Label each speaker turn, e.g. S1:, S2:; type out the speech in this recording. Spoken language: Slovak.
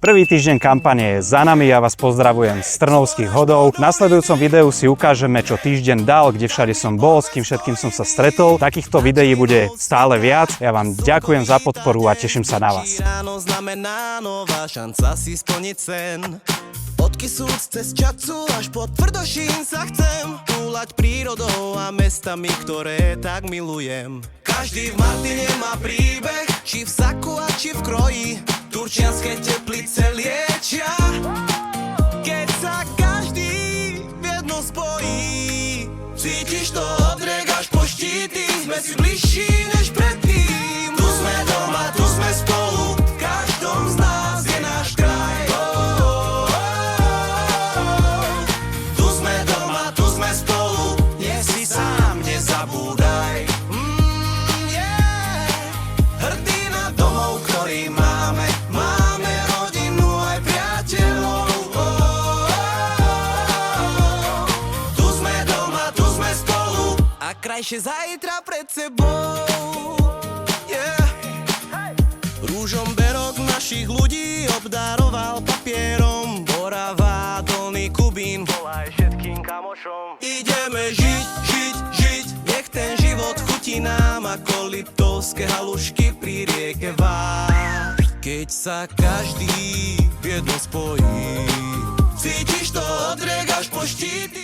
S1: Prvý týždeň kampane je za nami, ja vás pozdravujem z Trnovských hodov. V nasledujúcom videu si ukážeme, čo týždeň dal, kde všade som bol, s kým všetkým som sa stretol. Takýchto videí bude stále viac. Ja vám ďakujem za podporu a teším sa na vás.
S2: Ráno znamená nová šanca si splniť sen. Od Kisúc cez Čacu až po Tvrdošín sa chcem túlať prírodou a mestami, ktoré tak milujem. Každý v Martine má príbeh, či v saku a či v kroji. Turčianske teplice liečia, keď sa každý v jedno spojí. Cítiš to od riek až po štíty, sme si bližší než predtým. Tu sme doma, tu sme spolu, v každom z nás je náš kraj. Tu sme doma, tu sme spolu, nie si sám, nezabúdaj. Hrdý na domov, ktorý máme, máme rodinu aj priateľov. Tu sme doma, tu sme spolu a krajšie zajtra pred sebou. Rúžom berok našich ľudí obdaroval papierom. Borava, Dolný Kubín, volaj všetkým kamošom. Ideme žiť, žiť, žiť, nech ten život chutí nám ako liptovské halušky pri rieke Váh. Keď sa každý v jedno spojí, cítiš to od riek až po štíty.